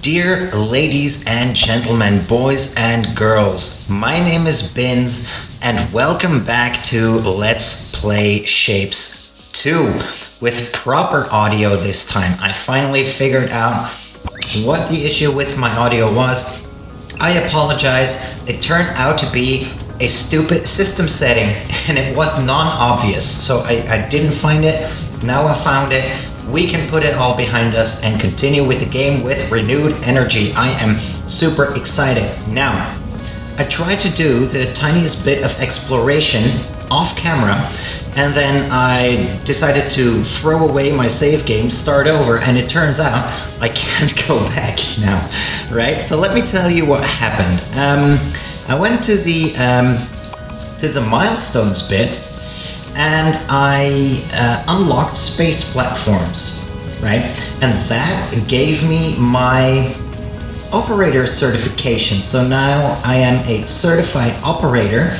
Dear ladies and gentlemen, boys and girls, my name is Bins, and welcome back to Let's Play SHAPEZ 2 with proper audio this time. I finally figured out what the issue with my audio was. I apologize. It turned out to be a stupid system setting, and it was non-obvious, so I didn't find it. Now I found it. We can put it all behind us and continue with the game with renewed energy. I am super excited. Now, I tried to do the tiniest bit of exploration off camera, and then I decided to throw away my save game, start over, and it turns out I can't go back now, right? So let me tell you what happened. I went to the milestones bit, and I unlocked space platforms, right? And that gave me my operator certification. So now I am a certified operator,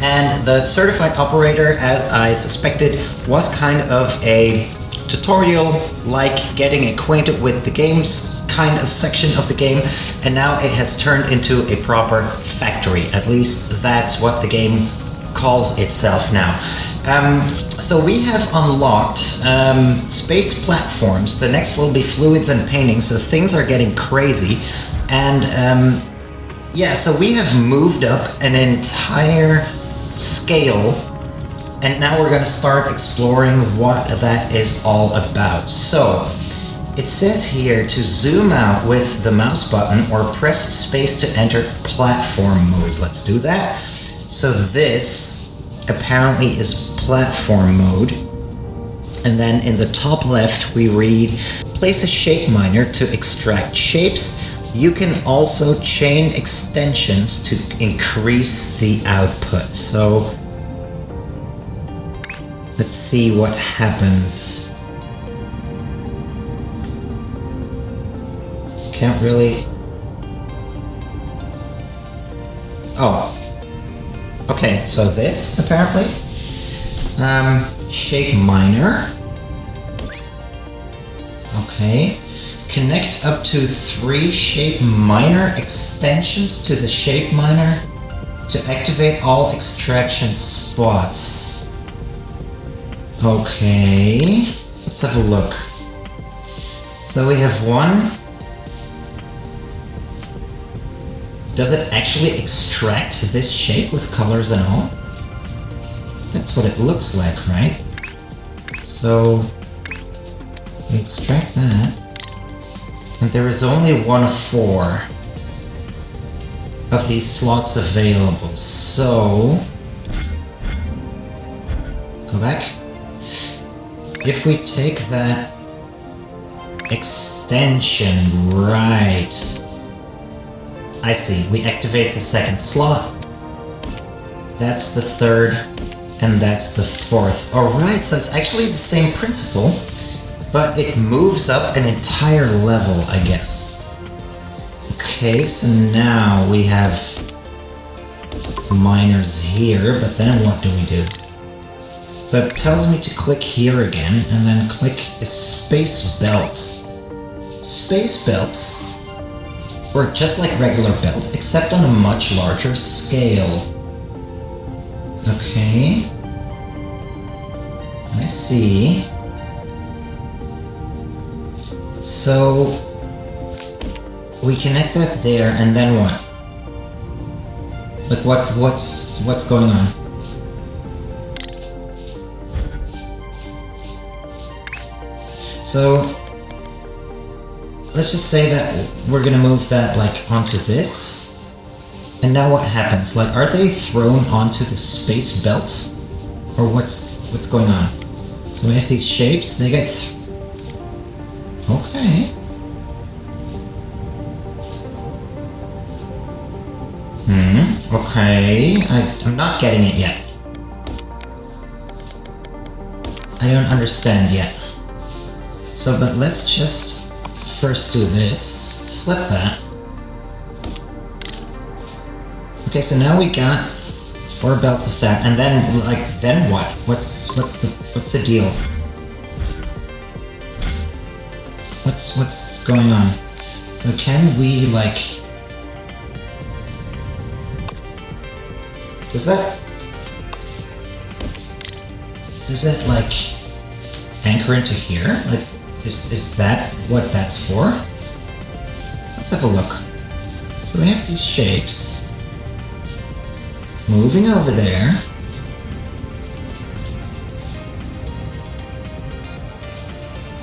and the certified operator, as I suspected, was kind of a tutorial, like getting acquainted with the games kind of section of the game, and now it has turned into a proper factory. At least that's what the game calls itself now. So we have unlocked space platforms. The next will be fluids and painting, so things are getting crazy. And yeah, so we have moved up an entire scale, and now we're going to start exploring what that is all about. So it says here to zoom out with the mouse button or press space to enter platform mode. Let's do that. So this apparently is platform mode, and then in the top left we read place a shape miner to extract shapes. You can also chain extensions to increase the output. So let's see what happens. Can't really... Oh. Okay, so this, apparently. Shape miner. Okay. Connect up to 3 shape miner extensions to the shape miner to activate all extraction spots. Okay. Let's have a look. So we have one. Does it actually extract this shape with colors and all? That's what it looks like, right? So we extract that, and there is only one of 4 of these slots available. So go back. If we take that extension, right? I see, we activate the second slot, that's the third, and that's the fourth. Alright, so it's actually the same principle, but it moves up an entire level, I guess. Okay, so now we have miners here, but then what do we do? So it tells me to click here again, and then click a space belt. Space belts work just like regular belts, except on a much larger scale. Okay. I see. So we connect that there, and then what? Like what's going on? So let's just say that we're gonna move that like onto this, and now what happens? Like, are they thrown onto the space belt, or what's going on? So we have these shapes. They get okay. Okay. I'm not getting it yet. I don't understand yet. So, but let's just first do this. Flip that. Okay, so now we got 4 belts of that, and then like then what? What's the deal? What's going on? So can we like? Does it like anchor into here? Like is that what that's for? Let's have a look. So we have these shapes moving over there.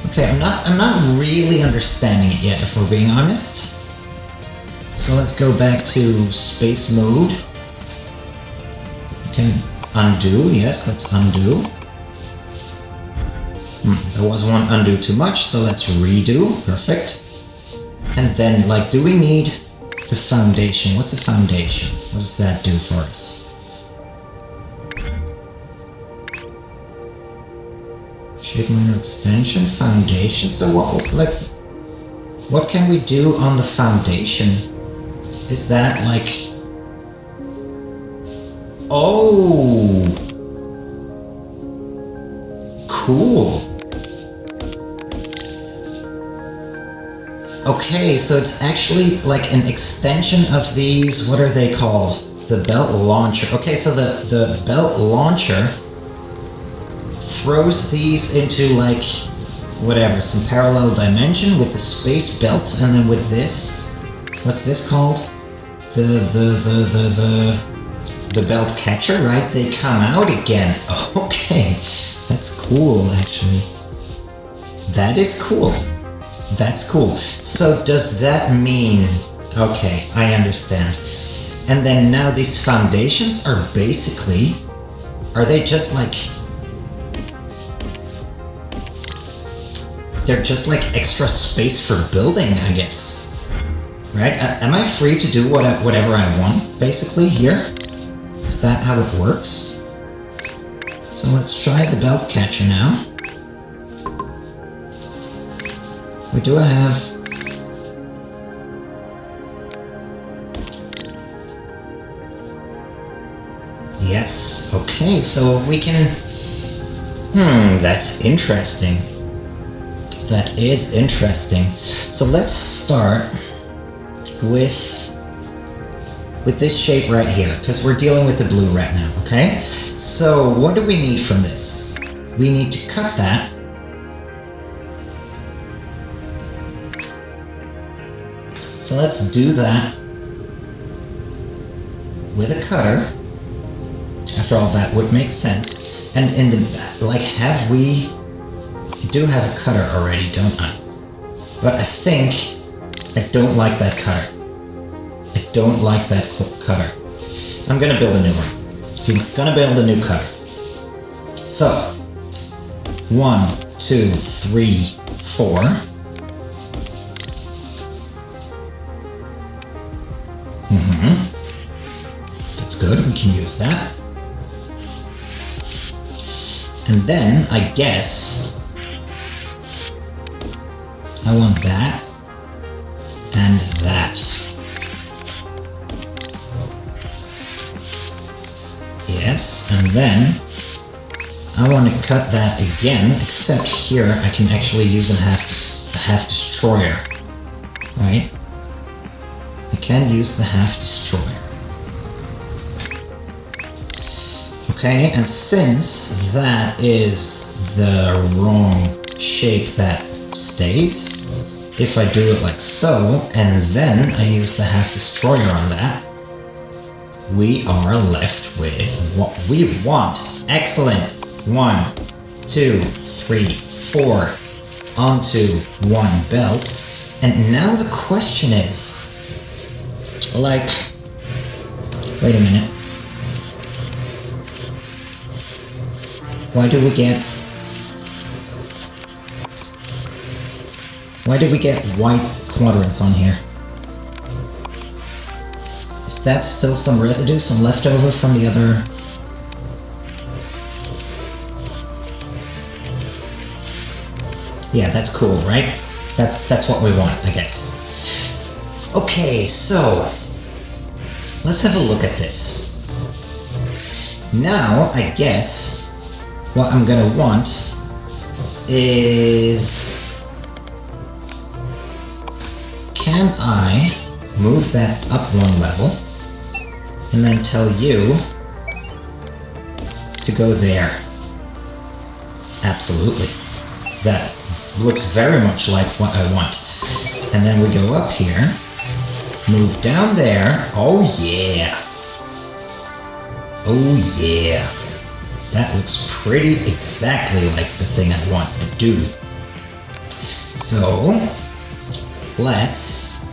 Okay, I'm not really understanding it yet, if we're being honest. So let's go back to space mode. We can undo, yes, let's undo. There was one undo too much, so let's redo, perfect. And then, like, do we need the foundation? What's a foundation? What does that do for us? Shape minor extension, foundation. So what can we do on the foundation? Is that like... Oh! Cool. Okay, so it's actually like an extension of these, what are they called? The belt launcher. Okay, so the belt launcher throws these into like, whatever, some parallel dimension with the space belt, and then with this, what's this called? The belt catcher, right? They come out again. Okay, that's cool, actually. That is cool. That's cool. So does that mean... Okay, I understand. And then now these foundations are basically... Are they just like... They're just like extra space for building, I guess. Right? Am I free to do whatever I want, basically, here? Is that how it works? So let's try the belt catcher now. We do have... Yes, okay, so we can... that's interesting. That is interesting. So let's start with this shape right here, because we're dealing with the blue right now, okay? So what do we need from this? We need to cut that. So let's do that with a cutter. After all, that would make sense. And in the, like, have we... I do have a cutter already, don't I? But I think I don't like that cutter. I don't like that cutter. I'm gonna build a new one. I'm gonna build a new cutter. So, 1, 2, 3, 4. That's good, we can use that. And then, I guess, I want that and that. Yes, and then I want to cut that again, except here I can actually use a half destroyer, right? I can use the half destroyer. Okay, and since that is the wrong shape that stays, if I do it like so, and then I use the half destroyer on that, we are left with what we want. Excellent. 1, 2, 3, 4 onto one belt. And now the question is, like, wait a minute. Why do we get white quadrants on here? Is that still some residue, some leftover from the other? Yeah, that's cool, right? That's what we want, I guess. Okay, so let's have a look at this. Now, I guess what I'm gonna want is, can I move that up one level and then tell you to go there? Absolutely. That looks very much like what I want. And then we go up here, move down there. Oh yeah. Oh yeah. That looks pretty exactly like the thing I want to do. So, let's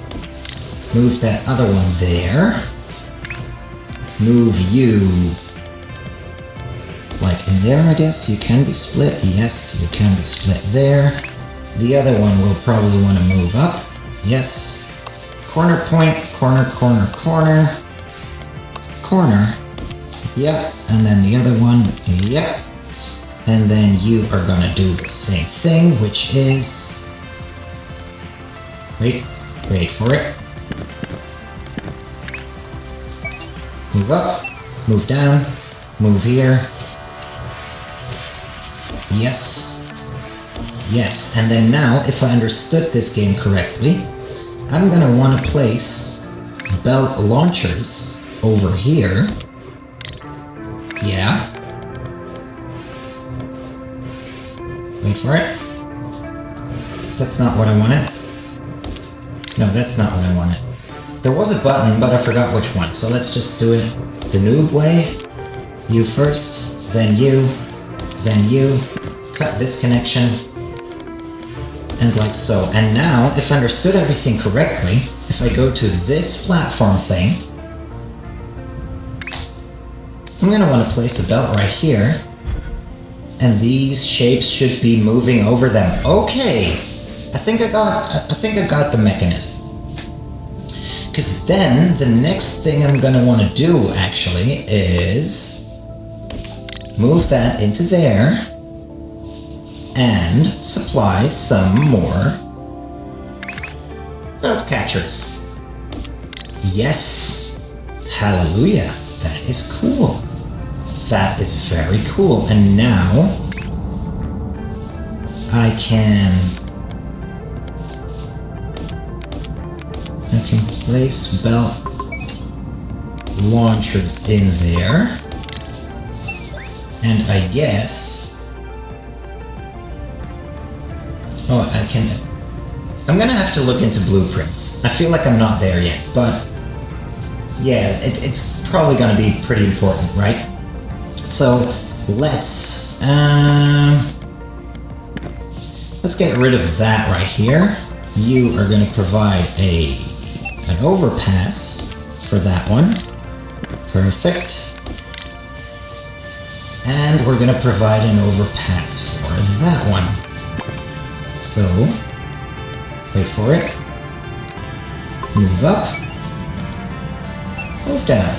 move that other one there. Move you like in there, I guess. You can be split. Yes, you can be split there. The other one will probably want to move up. Yes. Corner point, corner, corner, corner. Corner. Yep. And then the other one. Yep. And then you are going to do the same thing, which is... Wait for it. Move up, move down, move here. Yes. Yes, and then now, if I understood this game correctly, I'm gonna want to place belt launchers over here. Yeah. Wait for it. That's not what I wanted. No, that's not what I wanted. There was a button, but I forgot which one, so let's just do it the noob way. You first, then you, cut this connection, and like so. And now, if I understood everything correctly, if I go to this platform thing, I'm gonna want to place a belt right here, and these shapes should be moving over them. Okay, I think I got the mechanism. Because then, the next thing I'm gonna want to do, actually, is move that into there and supply some more belt catchers. Yes! Hallelujah! That is cool. That is very cool. And now, I can place belt launchers in there, and I guess, I'm gonna have to look into blueprints. I feel like I'm not there yet, but yeah, it's probably gonna be pretty important, right? So let's get rid of that right here. You are gonna provide an overpass for that one. Perfect. And we're gonna provide an overpass for that one. So, wait for it. Move up. Move down.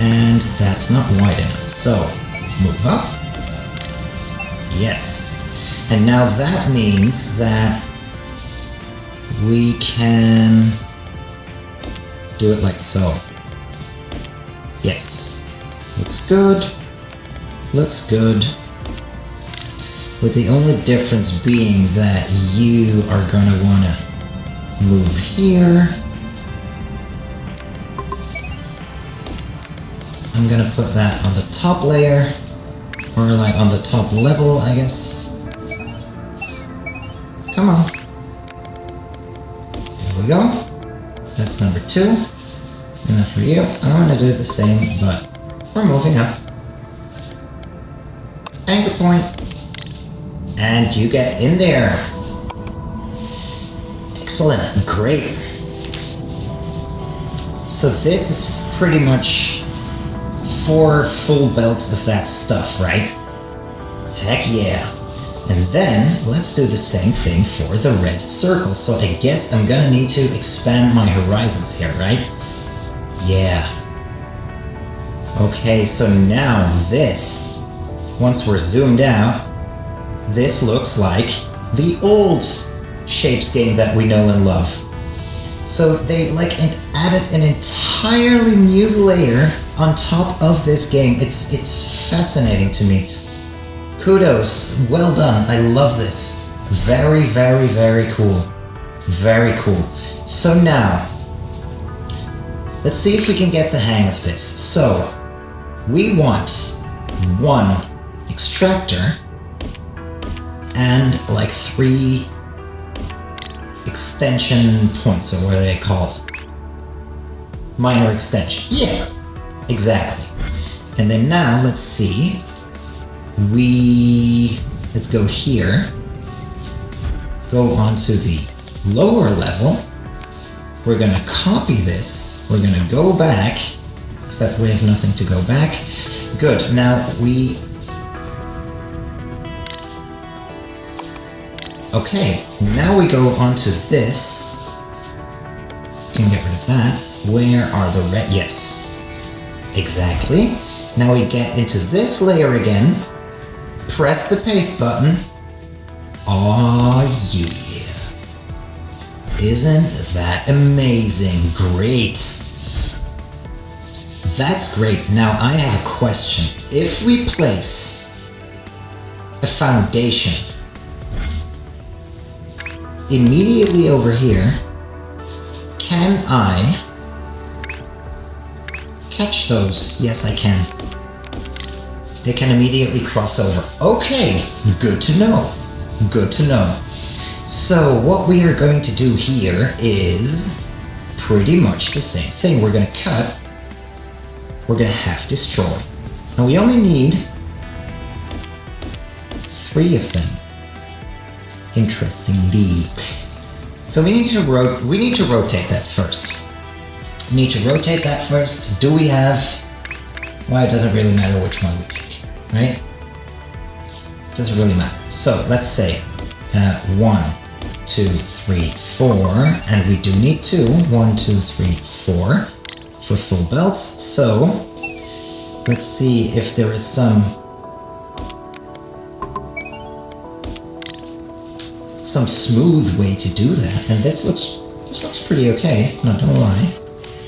And that's not wide enough. So, move up. Yes. And now that means that we can do it like so. Yes. Looks good. Looks good. With the only difference being that you are going to want to move here. I'm going to put that on the top layer, or like on the top level, I guess. Come on. There we go. That's number 2. And then for you, I'm going to do the same, but we're moving up. Anchor point. And you get in there. Excellent. Great. So this is pretty much 4 full belts of that stuff, right? Heck yeah. And then, let's do the same thing for the red circle. So I guess I'm gonna need to expand my horizons here, right? Yeah. Okay, so now this, once we're zoomed out, this looks like the old Shapes game that we know and love. So they added an entirely new layer on top of this game. It's fascinating to me. Kudos, well done. I love this. Very, very, very cool. Very cool. So now, let's see if we can get the hang of this. So, we want one extractor and like 3 extension points, or what are they called? Minor extension. Yeah, exactly. And then now, let's see. Let's go here. Go onto the lower level. We're gonna copy this. We're gonna go back, except we have nothing to go back. Good, now okay, now we go onto this. Can get rid of that. Where are the red? Yes, exactly. Now we get into this layer again. Press the paste button. Oh yeah. Isn't that amazing? Great. That's great. Now I have a question. If we place a foundation immediately over here, can I catch those? Yes, I can. They can immediately cross over. Okay, good to know. Good to know. So what we are going to do here is pretty much the same thing. We're going to cut. We're going to have destroy. And we only need 3 of them. Interestingly. So we need to rotate that first. We need to rotate that first. Do we have... Well, it doesn't really matter which one we pick, right? It doesn't really matter. So let's say 1, 2, 3, 4, and we do need 2. 1, 2, 3, 4 for full belts. So let's see if there is some smooth way to do that. And this looks pretty okay, not gonna lie.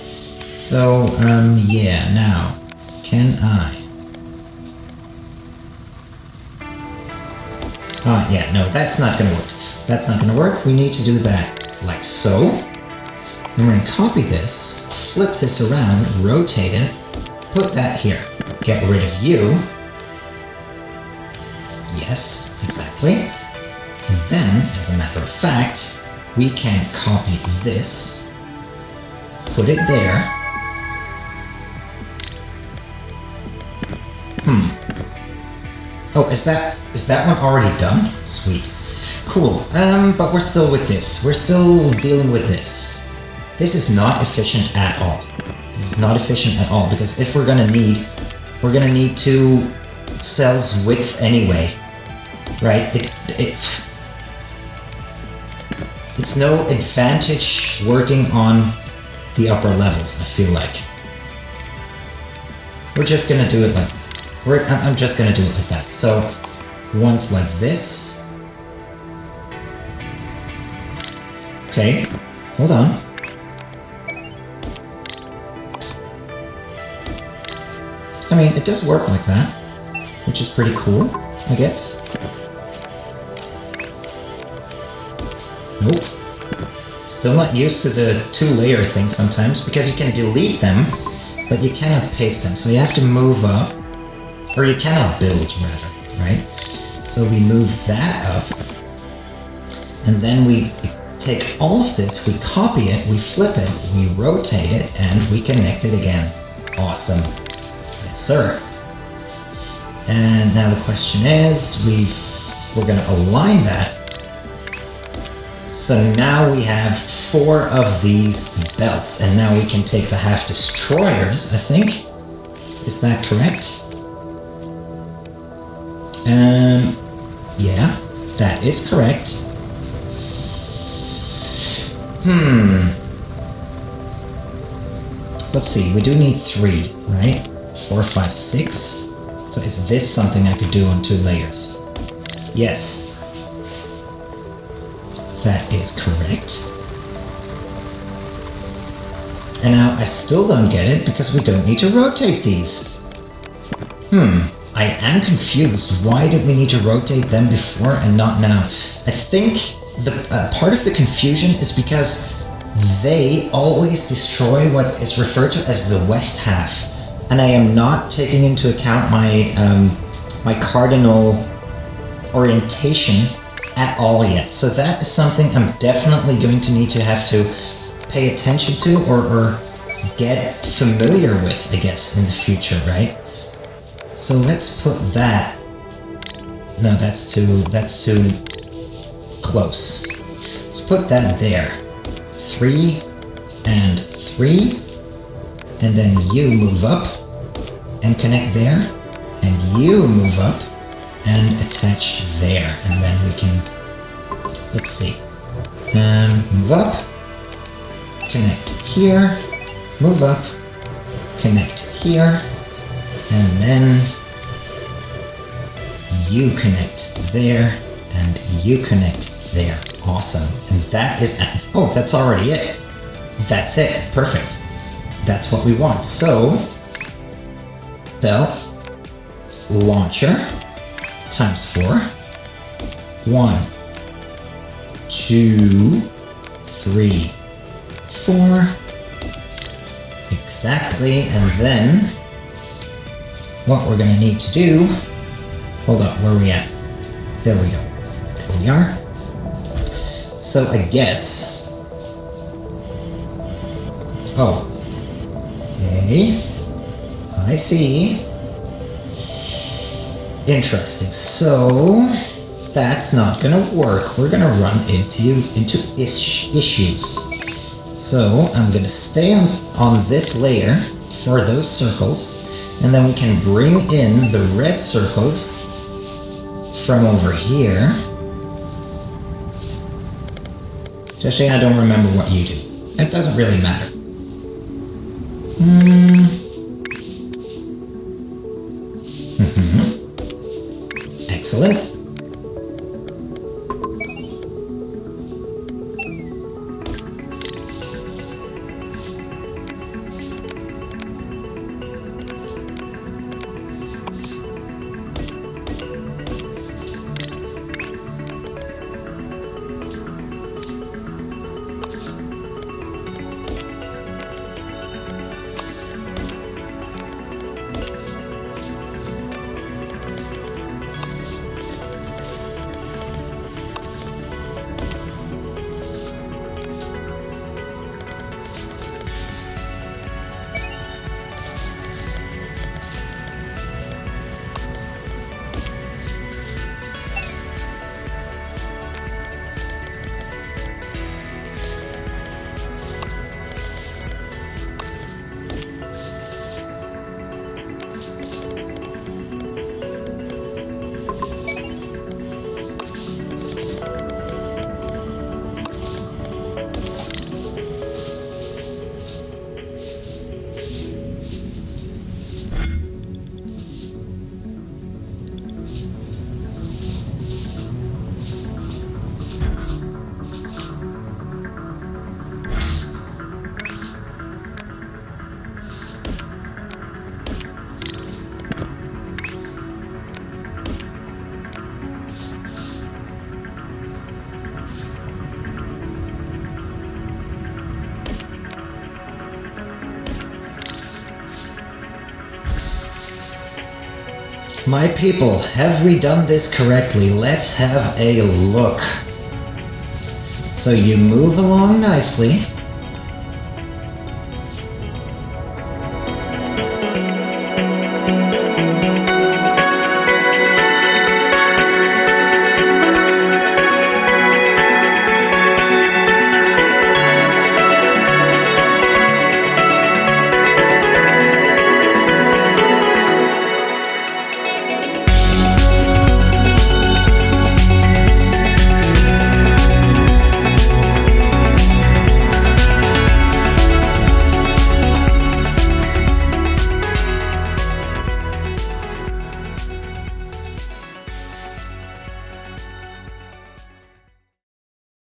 So yeah, now can I? Yeah, no, that's not gonna work. That's not gonna work. We need to do that like so. And we're gonna copy this, flip this around, rotate it, put that here. Get rid of you. Yes, exactly. And then, as a matter of fact, we can copy this, put it there. Oh, is that one already done? Sweet. Cool. But we're still with this. We're still dealing with this. This is not efficient at all. This is not efficient at all, because if we're gonna need 2 cells width anyway, right? It's no advantage working on the upper levels, I feel like. We're just gonna do it like that. I'm just gonna do it like that. So once like this. Okay, hold on. I mean, it does work like that, which is pretty cool, I guess. Nope. Still not used to the 2-layer thing sometimes, because you can delete them, but you cannot paste them. So you have to move up, or you cannot build, rather, right? So we move that up, and then we take all of this, we copy it, we flip it, we rotate it, and we connect it again. Awesome. Yes, sir. And now the question is, we're going to align that. So now we have 4 of these belts, and now we can take the half destroyers, I think. Is that correct? Yeah, that is correct. Let's see, we do need 3, right? 4, 5, 6. So is this something I could do on 2 layers? Yes. That is correct. And now I still don't get it because we don't need to rotate these. I am confused. Why did we need to rotate them before and not now? I think the part of the confusion is because they always destroy what is referred to as the west half. And I am not taking into account my my cardinal orientation at all yet. So that is something I'm definitely going to need to have to pay attention to or get familiar with, I guess, in the future, right? So let's put that. No, that's too close. Let's put that there. 3 and 3. And then you move up and connect there. And you move up and attach there. And then we can, let's see. Move up, connect here, move up, connect here, and then you connect there, and you connect there. Awesome. And that is, oh, that's already it. That's it. Perfect. That's what we want. So, belt, launcher, times 4. 1, 2, 3, 4. Exactly. And then what we're going to need to do, hold up, where are we at? There we go. There we are. So I guess, oh, okay, I see. Interesting. So that's not gonna work. We're gonna run into issues. So I'm gonna stay on this layer for those circles, and then we can bring in the red circles from over here. Especially, I don't remember what you do. That doesn't really matter. Excellent. My people, have we done this correctly? Let's have a look. So you move along nicely.